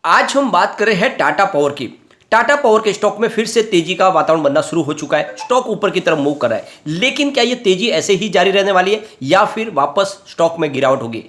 आज हम बात कर रहे हैं टाटा पावर की। टाटा पावर के स्टॉक में फिर से तेजी का वातावरण बनना शुरू हो चुका है। स्टॉक ऊपर की तरफ मूव कर रहा है, लेकिन क्या ये तेजी ऐसे ही जारी रहने वाली है या फिर वापस स्टॉक में गिरावट होगी?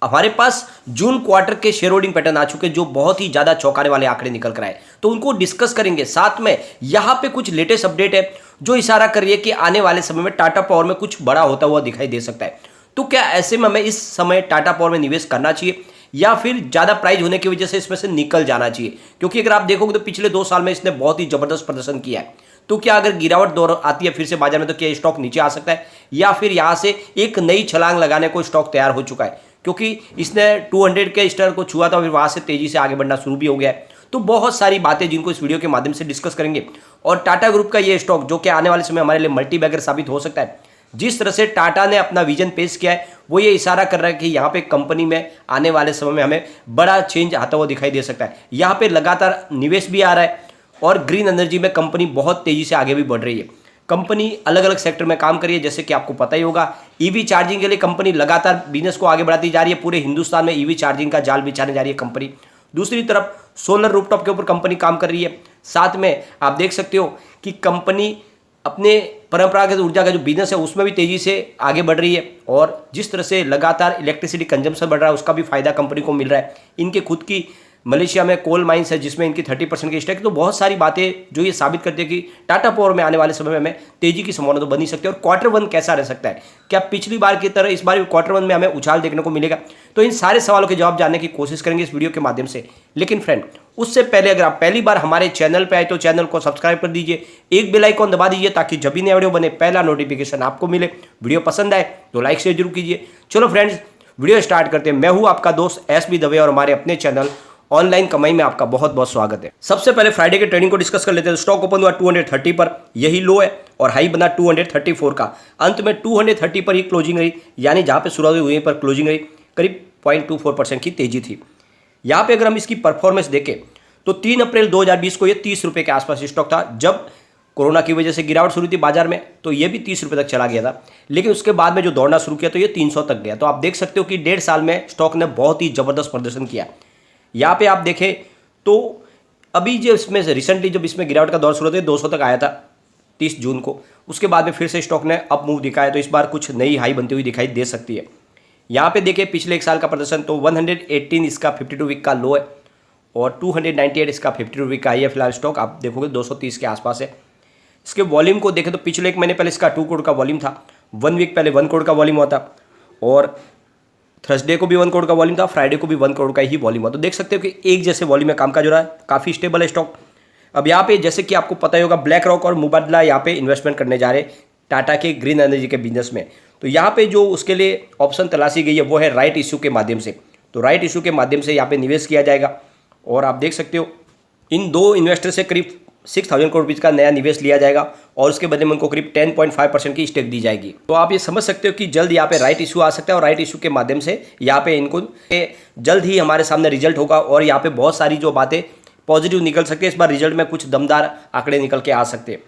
हमारे पास जून क्वार्टर के शेयर होल्डिंग पैटर्न आ चुके हैं जो बहुत ही ज्यादा चौंकाने वाले आंकड़े निकल कर आए, तो उनको डिस्कस करेंगे। साथ में यहाँ पे कुछ लेटेस्ट अपडेट है जो इशारा कर रही है कि आने वाले समय में टाटा पावर में कुछ बड़ा होता हुआ दिखाई दे सकता है। तो क्या ऐसे में हमें इस समय टाटा पावर में निवेश करना चाहिए या फिर ज़्यादा प्राइस होने की वजह से इसमें से निकल जाना चाहिए? क्योंकि अगर आप देखोगे तो पिछले 2 साल में इसने बहुत ही ज़बरदस्त प्रदर्शन किया है। तो क्या अगर गिरावट दौर आती है फिर से बाजार में, तो क्या स्टॉक नीचे आ सकता है या फिर यहाँ से एक नई छलांग लगाने को स्टॉक तैयार हो चुका है? क्योंकि इसने 200 के स्तर को छुआ था, फिर वहाँ से तेज़ी से आगे बढ़ना शुरू भी हो गया है। तो बहुत सारी बातें जिनको इस वीडियो के माध्यम से डिस्कस करेंगे। और टाटा ग्रुप का ये स्टॉक जो कि आने वाले समय हमारे लिए मल्टी बैगर साबित हो सकता है। जिस तरह से टाटा ने अपना विजन पेश किया है वो ये इशारा कर रहा है कि यहाँ पे कंपनी में आने वाले समय में हमें बड़ा चेंज आता हुआ दिखाई दे सकता है। यहाँ पे लगातार निवेश भी आ रहा है और ग्रीन एनर्जी में कंपनी बहुत तेजी से आगे भी बढ़ रही है। कंपनी अलग अलग सेक्टर में काम कर रही है, जैसे कि आपको पता ही होगा ईवी चार्जिंग के लिए कंपनी लगातार बिजनेस को आगे बढ़ाती जा रही है। पूरे हिंदुस्तान में ईवी चार्जिंग का जाल बिछाने जा रही है कंपनी। दूसरी तरफ सोलर रूफटॉप के ऊपर कंपनी काम कर रही है। साथ में आप देख सकते हो कि कंपनी अपने परंपरागत ऊर्जा का जो बिजनेस है उसमें भी तेजी से आगे बढ़ रही है। और जिस तरह से लगातार इलेक्ट्रिसिटी कंजम्पशन बढ़ रहा है उसका भी फायदा कंपनी को मिल रहा है। इनके खुद की मलेशिया में कोल माइंस है जिसमें इनकी 30% की स्टेक। तो बहुत सारी बातें जो ये साबित करती है कि टाटा पावर में आने वाले समय में हमें तेजी की संभावना तो बनी सकती है। और क्वार्टर वन कैसा रह सकता है, क्या पिछली बार की तरह इस बार भी क्वार्टर वन में हमें उछाल देखने को मिलेगा? तो इन सारे सवालों के जवाब जानने की कोशिश करेंगे इस वीडियो के माध्यम से। लेकिन फ्रेंड, उससे पहले अगर आप पहली बार हमारे चैनल पे आए तो चैनल को सब्सक्राइब कर दीजिए, एक बेल आइकॉन दबा दीजिए ताकि जब भी नया वीडियो बने पहला नोटिफिकेशन आपको मिले। वीडियो पसंद आए तो लाइक शेयर जरूर कीजिए। चलो फ्रेंड्स, वीडियो स्टार्ट करते हैं। मैं हूं आपका दोस्त एस बी दवे और हमारे अपने चैनल ऑनलाइन कमाई में आपका बहुत बहुत स्वागत है। सबसे पहले फ्राइडे के ट्रेडिंग को डिस्कस कर लेते हैं। स्टॉक ओपन हुआ 230 पर, यही लो है, और हाई बना 234 का। अंत में 230 पर ही क्लोजिंग रही, यानी जहां पे शुरुआत हुई वहीं पर क्लोजिंग रही। करीब 0.24% की तेजी थी। यहाँ पे अगर हम इसकी परफॉर्मेंस देखें तो 3 अप्रैल 2020 को ये 30 रुपये के आसपास स्टॉक था। जब कोरोना की वजह से गिरावट शुरू थी बाजार में तो ये भी 30 रुपये तक चला गया था, लेकिन उसके बाद में जो दौड़ना शुरू किया तो ये 300 तक गया। तो आप देख सकते हो कि 1.5 साल में स्टॉक ने बहुत ही जबरदस्त प्रदर्शन किया। यहाँ पे आप देखें तो अभी जो इसमें से रिसेंटली जब इसमें गिरावट का दौर शुरू हुआ 200 तक आया था 30 जून को। उसके बाद में फिर से स्टॉक ने अप मूव दिखाया, तो इस बार कुछ नई हाई बनती हुई दिखाई दे सकती है। यहाँ पे देखिए पिछले एक साल का प्रदर्शन तो 118 इसका 52 वीक का लो है और 298 इसका 52 वीक का हाई है। फिलहाल स्टॉक आप देखोगे 230 के आसपास है। इसके वॉल्यूम को देखें तो पिछले एक महीने पहले इसका 2 करोड़ का वॉल्यूम था, 1 वीक पहले 1 करोड़ का वॉल्यूम हुआ था, और थर्सडे को भी 1 करोड़ का वॉल्यूम था, फ्राइडे को भी 1 करोड़ का ही वॉल्यूम हुआ। तो देख सकते हो कि एक जैसे वॉल्यूम में काम का जो रहा है, काफ़ी स्टेबल है स्टॉक। अब यहाँ पे जैसे कि आपको पता ही होगा ब्लैक रॉक और मुबादला यहाँ पे इन्वेस्टमेंट करने जा रहे हैं टाटा के ग्रीन एनर्जी के बिजनेस में। तो यहाँ पे जो उसके लिए ऑप्शन तलाशी गई है वो है राइट इशू के माध्यम से। तो राइट इशू के माध्यम से यहाँ पे निवेश किया जाएगा। और आप देख सकते हो इन दो इन्वेस्टर से करीब 6000 करोड़ रुपये का नया निवेश लिया जाएगा और उसके बदले में उनको करीब 10.5% की स्टेक दी जाएगी। तो आप ये समझ सकते हो कि जल्द यहाँ पे राइट इशू आ सकता है और राइट इशू के माध्यम से यहाँ पे इनको जल्द ही हमारे सामने रिजल्ट होगा और यहाँ पे बहुत सारी जो बातें पॉजिटिव निकल सकती है। इस बार रिजल्ट में कुछ दमदार आंकड़े निकल के आ सकते हैं।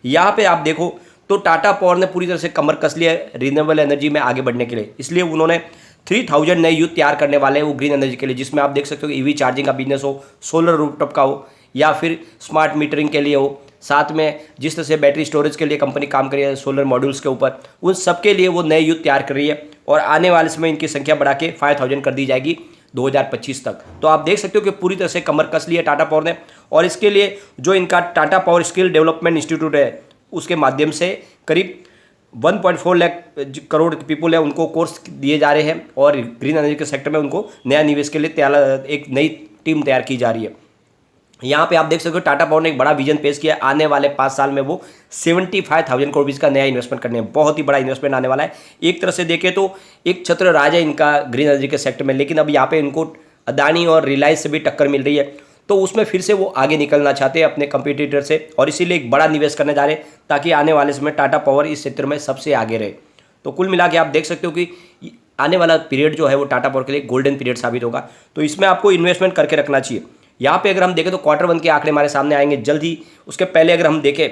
यहाँ पे आप देखो तो टाटा पावर ने पूरी तरह से कमर कस लिया है रिन्यूएबल एनर्जी में आगे बढ़ने के लिए। इसलिए उन्होंने 3000 नए यूथ तैयार करने वाले हैं वो ग्रीन एनर्जी के लिए, जिसमें आप देख सकते हो ईवी चार्जिंग का बिजनेस हो, सोलर रूफटॉप का हो या फिर स्मार्ट मीटरिंग के लिए हो। साथ में जिस तरह से बैटरी स्टोरेज के लिए कंपनी काम कर रही है सोलर मॉड्यूल्स के ऊपर, उन सबके लिए वो नए यूथ तैयार कर रही है और आने वाले समय इनकी संख्या बढ़ा के 5000 कर दी जाएगी 2025 तक। तो आप देख सकते हो कि पूरी तरह से कमर कस ली है टाटा पावर ने। और इसके लिए जो इनका Tata power skill development institute है उसके माध्यम से करीब 1.4 लाख करोड़ पीपल है उनको कोर्स दिए जा रहे हैं और ग्रीन एनर्जी के सेक्टर में उनको नया निवेश के लिए एक नई टीम तैयार की जा रही है। यहाँ पे आप देख सकते हो टाटा पावर ने एक बड़ा विजन पेश किया। आने वाले 5 साल में वो 75,000 करोड़ रुपये का नया इन्वेस्टमेंट करने हैं। बहुत ही बड़ा इन्वेस्टमेंट आने वाला है। एक तरह से देखें तो एक छत्र राज है इनका ग्रीन एनर्जी के सेक्टर में, लेकिन अब यहाँ पे इनको अदानी और रिलायंस से भी टक्कर मिल रही है। तो उसमें फिर से वो आगे निकलना चाहते हैं अपने कंपटीटर से और इसीलिए एक बड़ा निवेश करने जा रहे हैं ताकि आने वाले समय टाटा पावर इस क्षेत्र में सबसे आगे रहे। तो कुल मिला के आप देख सकते हो कि आने वाला पीरियड जो है वो टाटा पावर के लिए गोल्डन पीरियड साबित होगा। तो इसमें आपको इन्वेस्टमेंट करके रखना चाहिए। यहाँ पे अगर हम देखें तो क्वार्टर वन के आंकड़े हमारे सामने आएंगे जल्द ही। उसके पहले अगर हम देखें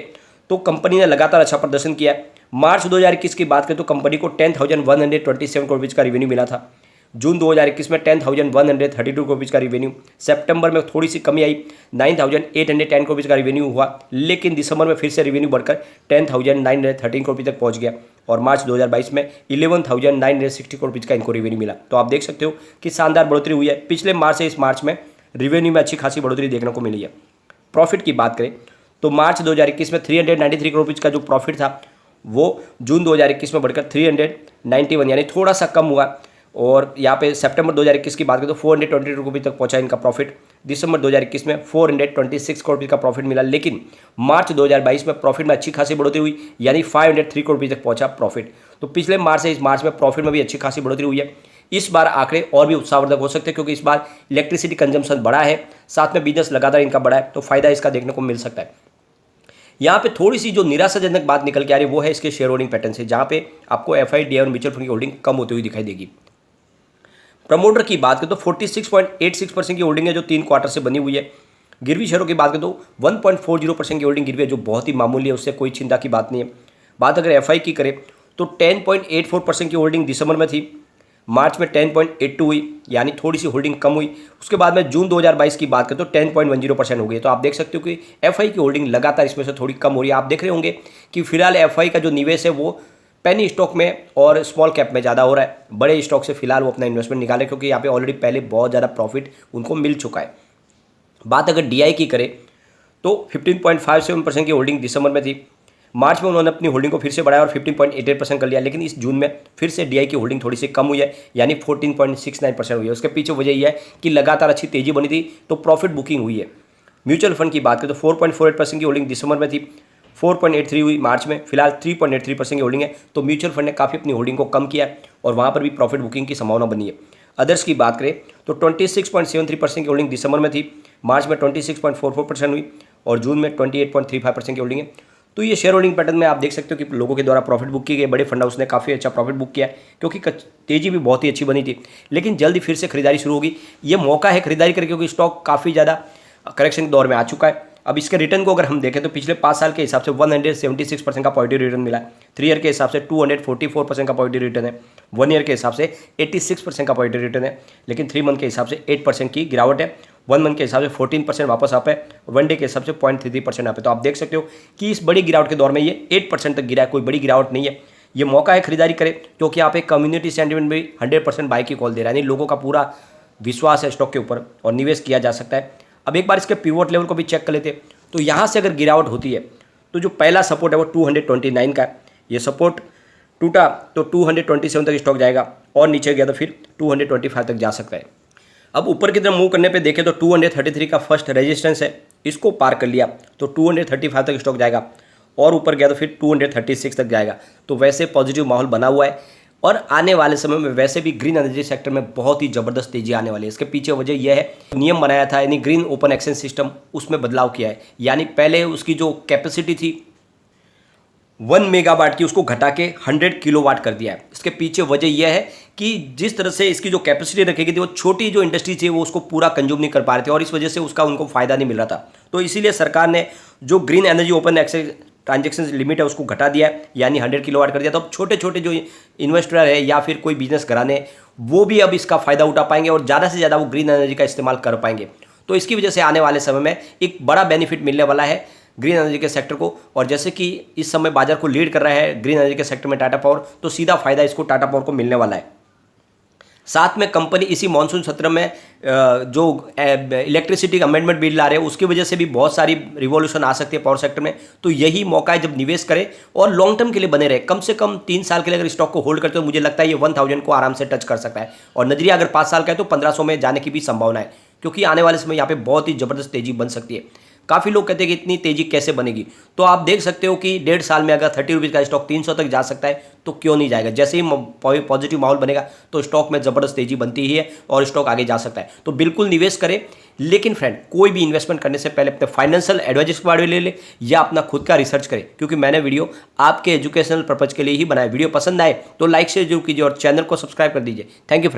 तो कंपनी ने लगातार अच्छा प्रदर्शन किया है। मार्च 2021 की बात करें तो कंपनी को 10,127 करोड़ रुपये का रेवेन्यू मिला था। जून 2021 में 10,132 रुपीज़ का रिवेन्यू, सितंबर में थोड़ी सी कमी आई 9,810 रुपीज़ का रिवेन्यू हुआ, लेकिन दिसंबर में फिर से रिवेन्यू बढ़कर 10,913 रुपीज़ तक पहुंच गया और मार्च 2022 में 11,960 रुपीज़ का इनको रिवेन्यू मिला। तो आप देख सकते हो कि शानदार बढ़ोतरी हुई है। पिछले मार्च से इस मार्च में रिवेन्यू में अच्छी खासी बढ़ोतरी देखने को मिली है। प्रॉफिट की बात करें तो मार्च 2021 में 393 करोड़ रुपीज़ का जो प्रॉफिट था वो जून 2021 में बढ़कर 391 यानी थोड़ा सा कम हुआ, और यहाँ पे सितंबर 2021 की बात करें तो 420 रुपये तक पहुंचा इनका प्रॉफिट। दिसंबर 2021 में 426 करोड़ रुपये का प्रॉफिट मिला, लेकिन मार्च 2022 में प्रॉफिट में अच्छी खासी बढ़ोतरी हुई यानी 503 करोड़ रुपये तक पहुंचा प्रॉफिट। तो पिछले मार्च से इस मार्च में प्रॉफिट में भी अच्छी खासी बढ़ोतरी हुई है। इस बार आंकड़े और भी उत्साहवर्धक हो सकते हैं क्योंकि इस बार इलेक्ट्रिसिटी कंजम्पशन बढ़ा है, साथ में बिजनेस लगातार इनका बढ़ा है, तो फायदा इसका देखने को मिल सकता है। यहाँ पे थोड़ी सी जो निराशाजनक बात निकल के आ रही है वो है इसके शेयर होल्डिंग पैटर्न से, जहाँ पे आपको FII और म्यूचुअल फंड की होल्डिंग कम होती हुई दिखाई देगी। प्रमोटर की बात करें तो 46.86% की होल्डिंग है जो 3 क्वार्टर से बनी हुई है। गिरवी शेयरों की बात करें तो 1.40% की होल्डिंग गिरवी है जो बहुत ही मामूली है, उससे कोई चिंता की बात नहीं है। बात अगर FI की करें तो 10.84% की होल्डिंग दिसंबर में थी, मार्च में 10.82 हुई यानी थोड़ी सी होल्डिंग कम हुई। उसके बाद में जून 2022 की बात करें तो 10.10% हो गई। तो आप देख सकते हो कि FI की होल्डिंग लगातार इसमें से थोड़ी कम हो रही है। आप देख रहे होंगे कि फिलहाल FI का जो निवेश है वो पेनी स्टॉक में और स्मॉल कैप में ज़्यादा हो रहा है। बड़े स्टॉक से फिलहाल वो अपना इन्वेस्टमेंट निकाले क्योंकि यहाँ पे ऑलरेडी पहले बहुत ज़्यादा प्रॉफिट उनको मिल चुका है। बात अगर DI की करें तो 15.57% की होल्डिंग दिसंबर में थी, मार्च में उन्होंने अपनी होल्डिंग को फिर से बढ़ाया और 15.88% कर लिया, लेकिन इस जून में फिर से DI की होल्डिंग थोड़ी सी कम हुई है यानी 14.69% हुई है। उसके पीछे वजह यह है कि लगातार अच्छी तेजी बनी थी तो प्रॉफिट बुकिंग हुई है। म्यूचुअल फंड की बात करें तो 4.48% की होल्डिंग दिसंबर में थी, 4.83 हुई मार्च में, फिलहाल 3.83% की होल्डिंग है। तो म्यूचुअल फंड ने काफ़ी अपनी होल्डिंग को कम किया और वहाँ पर भी प्रॉफिट बुकिंग की संभावना बनी है। अदर्स की बात करें तो 26.73% की होल्डिंग दिसंबर में थी, मार्च में 26.44% हुई और जून में 28.35% की होल्डिंग है। तो ये शेयर होल्डिंग पैटर्न में आप देख सकते हो कि लोगों के द्वारा प्रॉफिट बुक किए गए, बड़े फंड हाउस ने काफ़ी अच्छा प्रॉफिट बुक किया है क्योंकि तेजी भी बहुत ही अच्छी बनी थी, लेकिन जल्दी फिर से खरीदारी शुरू होगी। ये मौका है खरीदारी करके क्योंकि स्टॉक काफ़ी ज़्यादा करेक्शन के दौर में आ चुका है। अब इसके रिटर्न को अगर हम देखें तो पिछले 5 साल के हिसाब से 176% का पॉजिटिव रिटर्न मिला है, 3 ईयर के हिसाब से 244% का पॉजिटिव रिटर्न है, 1 ईयर के हिसाब से 86% का पॉजिटिव रिटर्न है, लेकिन 3 मंथ के हिसाब से 8% की गिरावट है, 1 मंथ के हिसाब से 14% वापस आप है, 1 डे के हिसाब से 0.33% आप है। तो आप देख सकते हो कि इस बड़ी गिरावट के दौर में ये 8% तक गिरा है, कोई बड़ी गिरावट नहीं है। ये मौका है खरीदारी करें क्योंकि यहाँ पे कम्युनिटी सेंटिमेंट भी 100% बाई की कॉल दे रहा है, यानी लोगों का पूरा विश्वास है स्टॉक के ऊपर और निवेश किया जा सकता है। अब एक बार इसके पिवोट लेवल को भी चेक कर लेते हैं तो यहाँ से अगर गिरावट होती है तो जो पहला सपोर्ट है वो 229 का है, ये सपोर्ट टूटा तो 227 तक स्टॉक जाएगा और नीचे गया तो फिर 225 तक जा सकता है। अब ऊपर की तरफ मूव करने पे देखें तो 233 का फर्स्ट रेजिस्टेंस है, इसको पार कर लिया तो 235 तक स्टॉक जाएगा और ऊपर गया तो फिर 236 तक जाएगा। तो वैसे पॉजिटिव माहौल बना हुआ है और आने वाले समय में वैसे भी ग्रीन एनर्जी सेक्टर में बहुत ही ज़बरदस्त तेजी आने वाली है। इसके पीछे वजह यह है, नियम बनाया था यानी ग्रीन ओपन एक्सचेंज सिस्टम, उसमें बदलाव किया है, यानी पहले उसकी जो कैपेसिटी थी 1 मेगावाट की उसको घटा के 100 किलोवाट कर दिया है। इसके पीछे वजह यह है कि जिस तरह से इसकी जो कैपेसिटी रखी गई थी वो छोटी जो इंडस्ट्री थी वो उसको पूरा कंज्यूम नहीं कर पा रहे थे और इस वजह से उसका उनको फायदा नहीं मिल रहा था। तो इसीलिए सरकार ने जो green energy open exchange transaction limit है उसको घटा दिया है यानी 100 किलोवाट कर दिया। तो अब छोटे छोटे जो इन्वेस्टर है या फिर कोई बिजनेस घराने वो भी अब इसका फ़ायदा उठा पाएंगे और ज़्यादा से ज़्यादा वो ग्रीन एनर्जी का इस्तेमाल कर पाएंगे। तो इसकी वजह से आने वाले समय में एक बड़ा बेनिफिट मिलने वाला है ग्रीन एनर्जी के सेक्टर को। और जैसे कि इस समय बाजार को लीड कर रहा है ग्रीन एनर्जी के सेक्टर में टाटा पावर, तो सीधा फायदा इसको टाटा पावर को मिलने वाला है। साथ में कंपनी इसी मानसून सत्र में जो इलेक्ट्रिसिटी अमेंडमेंट बिल ला रहे हैं उसकी वजह से भी बहुत सारी रिवॉल्यूशन आ सकती है पावर सेक्टर में। तो यही मौका है जब निवेश करें और लॉन्ग टर्म के लिए बने रहे। कम से कम 3 साल के लिए अगर स्टॉक को होल्ड करते हो मुझे लगता है ये 1000 को आराम से टच कर सकता है और नजरिया अगर 5 साल का है तो 1500 में जाने की भी संभावना है क्योंकि आने वाले समय यहाँ पे बहुत ही जबरदस्त तेजी बन सकती है। काफ़ी लोग कहते हैं कि इतनी तेजी कैसे बनेगी, तो आप देख सकते हो कि 1.5 साल में अगर 30 रुपीज़ का स्टॉक 300 तक जा सकता है तो क्यों नहीं जाएगा। जैसे ही पॉजिटिव माहौल बनेगा तो स्टॉक में ज़बरदस्त तेजी बनती ही है और स्टॉक आगे जा सकता है। तो बिल्कुल निवेश करें, लेकिन फ्रेंड कोई भी इन्वेस्टमेंट करने से पहले अपने फाइनेंशियल एडवाइजर्स के बारे में ले ले या अपना खुद का रिसर्च करें, क्योंकि मैंने वीडियो आपके एजुकेशनल पर्पज़ के लिए ही बनाया। वीडियो पसंद आए तो लाइक शेयर जरूर कीजिए और चैनल को सब्सक्राइब कर दीजिए। Thank you friend.